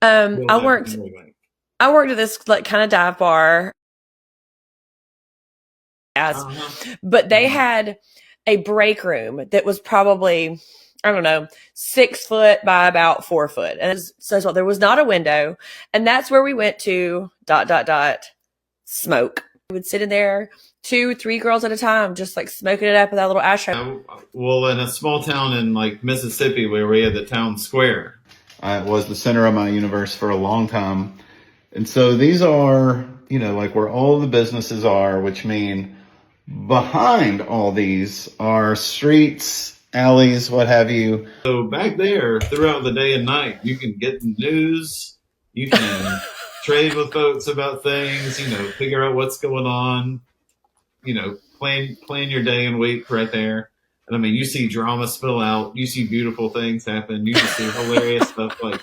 Um, Little I Ave worked Memory Bank. I worked at this like kind of dive bar as, Uh-huh. but they Uh-huh. had a break room that was probably, I don't know, 6 foot by about 4 foot. And so there was not a window. And that's where we went to dot, dot, dot, smoke. We would sit in there, two, three girls at a time, just like smoking it up with that little ashtray. Well, in a small town in like Mississippi where we had the town square, it was the center of my universe for a long time. And so these are, like where all the businesses are, which mean behind all these are streets, alleys, what have you. So back there, throughout the day and night, you can get the news, you can trade with folks about things, figure out what's going on, plan your day and week right there. And I mean, you see drama spill out, you see beautiful things happen, you just see hilarious stuff like